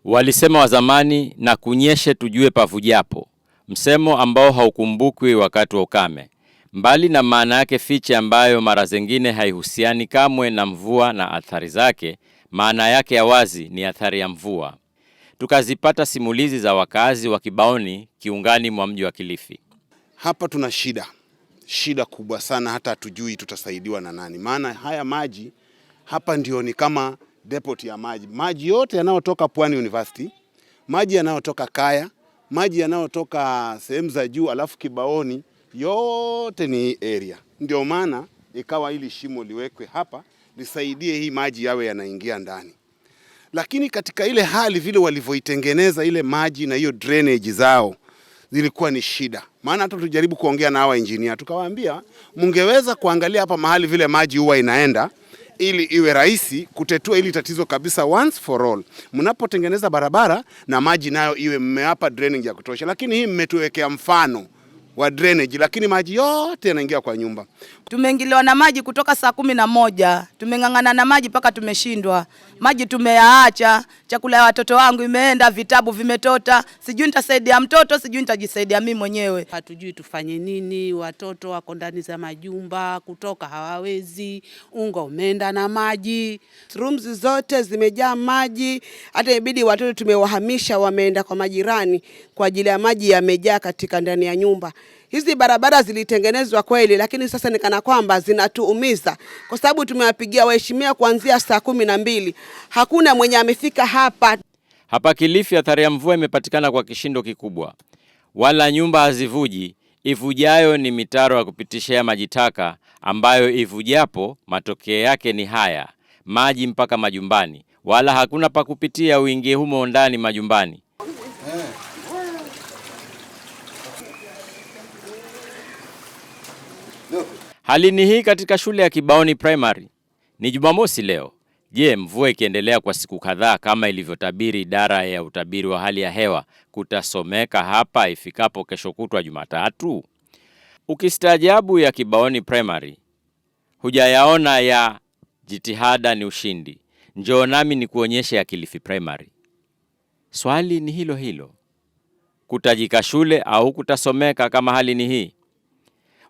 Walisema wa zamani, na kunyeshe tujue pavujapo, msemo ambao haukumbukwi wakati wa ukame. Mbali na maana yake fiche ambayo mara zingine haihusiani kamwe na mvua na athari zake, maana yake ya wazi ni athari ya mvua. Tukazipata simulizi za wakazi wa Kibaoni, kiungani mwa mji wa Kilifi. Hapa tuna shida kubwa sana, hata hatujui tutasaidiwa na nani. Maana haya maji hapa ndio ni kama depot ya maji. Maji yote yanayotoka Pwani University, maji yanayotoka Kaya, maji yanayotoka sehemu za juu alafu Kibaoni, yote ni area. Ndio maana ikawa hili shimo liwekwe hapa lisaidie hii maji yawe yanaingia ndani. Lakini katika ile hali vile walivyoitengeneza ile maji na hiyo drainage zao zilikuwa ni shida. Maana hata tujaribu kuongea na hawa engineer tukawaambia mungeweza kuangalia hapa mahali vile maji huwa inaenda ili iwe rahisi kutetua ili tatizo kabisa once for all. Mnapotengeneza barabara na maji nayo iwe mmewapa drainage ya kutosha, lakini hii mmetuwekea mfano wa drainage lakini maji yote yanaingia kwa nyumba. Tumeingiliwa na maji kutoka saa 11. Tumengangana na maji mpaka tumeshindwa. Maji tumeyaacha, chakula ya watoto wangu imeenda, vitabu vimetota. Sijui nitasaidia mtoto, sijui nitajisaidia mimi mwenyewe. Hatujui tufanye nini, watoto wako ndani za majumba, kutoka hawawezi, unga umeenda na maji. Rooms zote zimejaa maji, hata ibidi watoto tumewahamisha wameenda kwa majirani kwa ajili ya maji yamejaa katika ndani ya nyumba. Hizi barabara zilitengenezwa kweli, lakini sasa nikana kwamba zinatuumiza kwa sababu tumewapigia waheshimiwa kuanzia saa 12. Hakuna mwenye amefika hapa. Hapa Kilifi athari ya mvua imepatikana kwa kishindo kikubwa. Wala nyumba hazivuji, ivujayo ni mitaro ya kupitishia maji taka ambayo ivujapo matokeo yake ni haya, maji mpaka majumbani. Wala hakuna pa kupitia uingie humo ndani majumbani. Hali ni hii katika shule ya Kibaoni Primary. Ni Jumamosi leo. Je, mvua ikiendelea kwa siku kadhaa kama ilivyotabiri idara ya utabiri wa hali ya hewa kutasomeka hapa ifikapo kesho kutwa Jumatatu? Ukistaajabu ya Kibaoni Primary, hujayaona ya jitihada ni ushindi. Njoo nami ni kuonyesha ya Kilifi Primary. Swali ni hilo hilo. Kutajika shule au kutasomeka kama hali ni hii?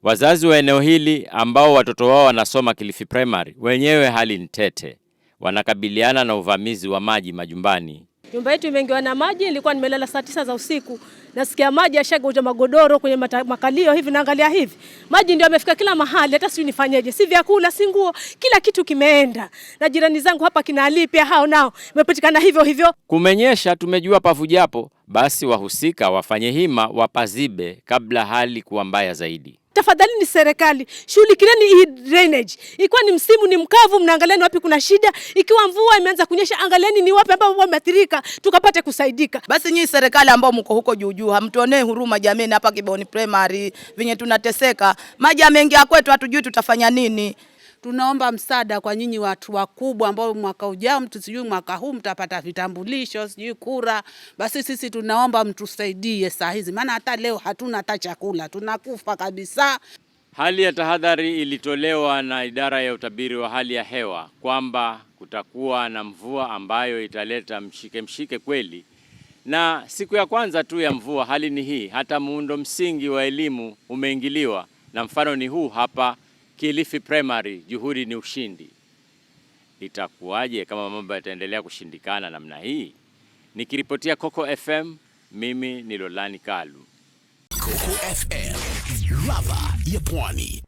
Wazazi wa eneo hili ambao watoto wao wanasoma Kilifi Primary, wenyewe hali ni tete. Wanakabiliana na uvamizi wa maji majumbani. Nyumba yetu imeingiwa na maji, nilikuwa nimelala saa 9 za usiku. Nasikia maji yashagonja magodoro kwenye makalio hivi, naangalia hivi. Maji ndio yamefika kila mahali, hata sijui nifanyeje. Si vyakula, si nguo, kila kitu kimeenda. Na jirani zangu hapa kina Ali pia hao nao imepatikana hivyo hivyo. Kumenyesha, tumejua pavujapo, basi wahusika wafanye hima wapazibe kabla hali kuwa mbaya zaidi. Tafadhali ni serikali, shughulikieni hii drainage. Ikiwa ni msimu ni mkavu, mnaangalieni wapi kuna shida. Ikiwa mvua imeanza kunyesha, angalieni ni wapi ambao wameathirika tukapate kusaidika. Basi nyinyi serikali ambao mko huko juu, hamtuonee huruma jamii hapa Kibaoni Primary, venye tunateseka. Maji yameingia kwetu, hatujui tutafanya nini. Tunaomba msaada kwa nyinyi watu wakubwa ambao mwaka ujao sijui mwaka huu mtapata vitambulisho, sijui kura. Basi sisi tunaomba mtusaidie saa hizi, maana hata leo hatuna hata chakula, tunakufa kabisa. Hali ya tahadhari ilitolewa na idara ya utabiri wa hali ya hewa kwamba kutakuwa na mvua ambayo italeta mshike kweli. Na siku ya kwanza tu ya mvua hali ni hii, hata muundo msingi wa elimu umeingiliwa, na mfano ni huu hapa Kilifi Primary. Juhudi ni ushindi. Itakuwaje kama mambo yataendelea kushindikana namna hii? Nikiripotia Coco FM, mimi ni Lolani Kalu. Coco FM, ladha ya Pwani.